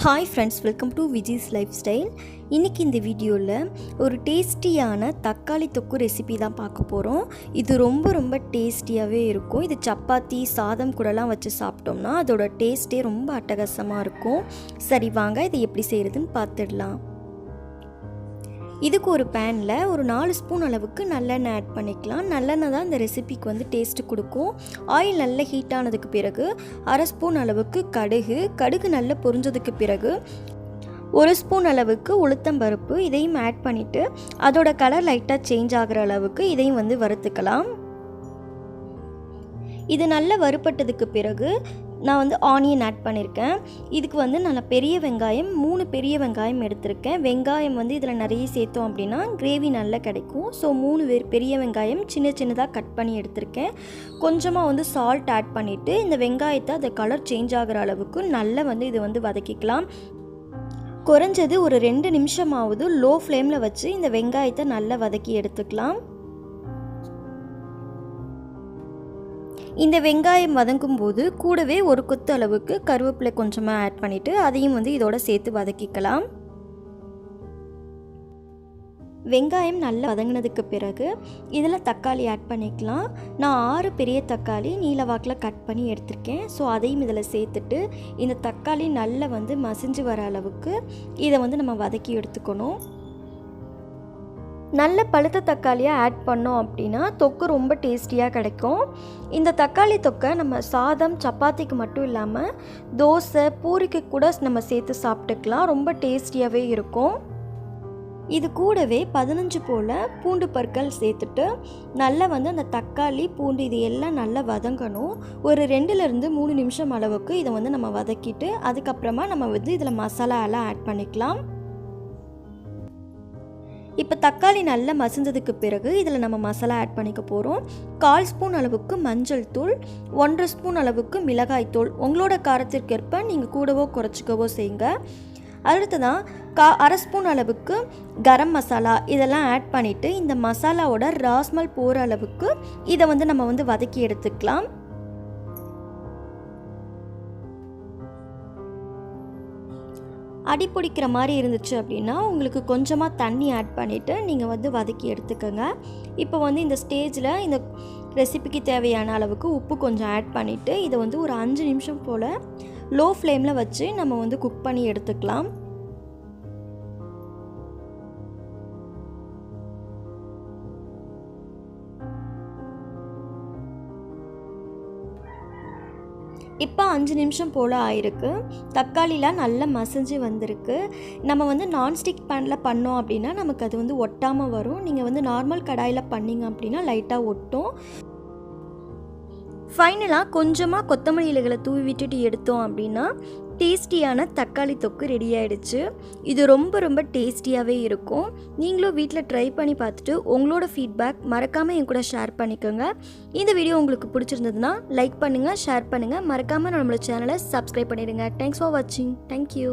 Hi friends, welcome to vijislifestyle. இன்னைக்கு இந்த வீடியோல ஒரு டேஸ்டியான தக்காளி தொக்கு ரெசிபி தான் பார்க்க போறோம். இது ரொம்ப டேஸ்டியாவே இருக்கும். இது சப்பாத்தி சாதம் கூடலாம் வச்சு சாப்பிட்டோம்னா அதோட டேஸ்டே ரொம்ப அட்டகாசமா இருக்கும். சரி வாங்க இதை எப்படி செய்யறதுன்னு பார்த்துடலாம். இதுக்கு ஒரு பேனில் ஒரு 4 ஸ்பூன் அளவுக்கு நல்லெண்ணெய் ஆட் பண்ணிக்கலாம். நல்லெண்ணெய் தான் இந்த ரெசிபிக்கு வந்து டேஸ்ட்டு கொடுக்கும். ஆயில் நல்லா ஹீட் ஆனதுக்கு பிறகு 1/2 ஸ்பூன் அளவுக்கு கடுகு நல்லா பொரிஞ்சதுக்கு பிறகு 1 ஸ்பூன் அளவுக்கு உளுத்தம்பருப்பு இதையும் ஆட் பண்ணிவிட்டு அதோட கலர் லைட்டாக சேஞ்ச் ஆகிற அளவுக்கு இதையும் வந்து வறுத்துக்கலாம். இது நல்லா வறுப்பட்டதுக்கு பிறகு நான் வந்து ஆனியன் ஆட் பண்ணியிருக்கேன். இதுக்கு வந்து நான் பெரிய வெங்காயம் 3 பெரிய வெங்காயம் எடுத்திருக்கேன். வெங்காயம் வந்து இதில் நிறைய சேர்த்தோம் அப்படின்னா கிரேவி நல்லா கிடைக்கும். ஸோ 3 பெரிய வெங்காயம் சின்னதாக கட் பண்ணி எடுத்திருக்கேன். கொஞ்சமாக வந்து சால்ட் ஆட் பண்ணிவிட்டு இந்த வெங்காயத்தை அந்த கலர் சேஞ்ச் ஆகிற அளவுக்கு நல்லா வந்து இதை வந்து வதக்கிக்கலாம். குறைஞ்சது ஒரு 2 நிமிஷமாவது லோ ஃப்ளேமில் வச்சு இந்த வெங்காயத்தை நல்லா வதக்கி எடுத்துக்கலாம். இந்த வெங்காயம் வதங்கும் போது கூடவே ஒரு கொத்து அளவுக்கு கருவேப்பிலை கொஞ்சமாக ஆட் பண்ணிவிட்டு அதையும் வந்து இதோட சேர்த்து வதக்கிக்கலாம். வெங்காயம் நல்லா வதங்கினதுக்கு பிறகு இதில் தக்காளி ஆட் பண்ணிக்கலாம். நான் 6 பெரிய தக்காளி நீல வாக்கில் கட் பண்ணி எடுத்திருக்கேன். ஸோ அதையும் இதில் சேர்த்துட்டு இந்த தக்காளி நல்லா வந்து மசிஞ்சு வர அளவுக்கு இதை வந்து நம்ம வதக்கி எடுத்துக்கணும். நல்ல பழுத்த தக்காளியாக ஆட் பண்ணோம் அப்படின்னா தொக்கு ரொம்ப டேஸ்டியாக கிடைக்கும். இந்த தக்காளி தொக்கை நம்ம சாதம் சப்பாத்திக்கு மட்டும் இல்லாமல் தோசை பூரிக்கு கூட நம்ம சேர்த்து சாப்பிட்டுக்கலாம். ரொம்ப டேஸ்டியாகவே இருக்கும். இது கூடவே 15 போல் பூண்டு பற்கள் சேர்த்துட்டு நல்லா வந்து அந்த தக்காளி பூண்டு இது எல்லாம் நல்லா வதங்கணும். ஒரு 2லேருந்து 3 நிமிஷம் அளவுக்கு இதை வந்து நம்ம வதக்கிட்டு அதுக்கப்புறமா நம்ம வந்து இதில் மசாலா எல்லாம் ஆட் பண்ணிக்கலாம். இப்போ தக்காளி நல்லா மசிஞ்சதுக்கு பிறகு இதில் நம்ம மசாலா ஆட் பண்ணிக்க போகிறோம். 1/4 ஸ்பூன் அளவுக்கு மஞ்சள் தூள், 1/2 ஸ்பூன் அளவுக்கு மிளகாய் தூள், உங்களோட காரத்திற்கேற்ப நீங்கள் கூடவோ குறைச்சிக்கவோ செய்யுங்க. அடுத்ததான் 1/2 ஸ்பூன் அளவுக்கு கரம் மசாலா இதெல்லாம் ஆட் பண்ணிவிட்டு இந்த மசாலாவோட ராஸ்மல் போகிற அளவுக்கு இதை வந்து நம்ம வந்து வதக்கி எடுத்துக்கலாம். அடி பிடிக்கிற மாதிரி இருந்துச்சு அப்படின்னா உங்களுக்கு கொஞ்சமாக தண்ணி ஆட் பண்ணிவிட்டு நீங்கள் வந்து வதக்கி எடுத்துக்கோங்க. இப்போ வந்து இந்த ஸ்டேஜில் இந்த ரெசிபிக்கு தேவையான அளவுக்கு உப்பு கொஞ்சம் ஆட் பண்ணிவிட்டு இதை வந்து ஒரு 5 நிமிஷம் போல் லோ ஃப்ளேமில் வச்சு நம்ம வந்து குக் பண்ணி எடுத்துக்கலாம். இப்போ 5 நிமிஷம் போல் ஆயிருக்கு. தக்காளிலாம் நல்லா மசிஞ்சு வந்திருக்கு. நம்ம வந்து நான்ஸ்டிக் பேனில் பண்ணோம் அப்படின்னா நமக்கு அது வந்து ஒட்டாமல் வரும். நீங்கள் வந்து நார்மல் கடாயில் பண்ணிங்க அப்படின்னா லைட்டாக ஒட்டும். ஃபைனலாக கொஞ்சமாக கொத்தமல்லி இலைகளை தூவி விட்டுட்டு எடுத்தோம் அப்படின்னா டேஸ்டியான தக்காளி தொக்கு ரெடி ஆகிடுச்சு. இது ரொம்ப டேஸ்டியாகவே இருக்கும். நீங்களும் வீட்டில் ட்ரை பண்ணி பார்த்துட்டு உங்களோட ஃபீட்பேக் மறக்காமல் என் கூட ஷேர் பண்ணிக்கோங்க. இந்த வீடியோ உங்களுக்கு பிடிச்சிருந்ததுன்னா லைக் பண்ணுங்கள், ஷேர் பண்ணுங்கள், மறக்காமல் நம்மளோட சேனலை சப்ஸ்கிரைப் பண்ணிடுங்க. தேங்க்ஸ் ஃபார் வாட்சிங். தேங்க்யூ.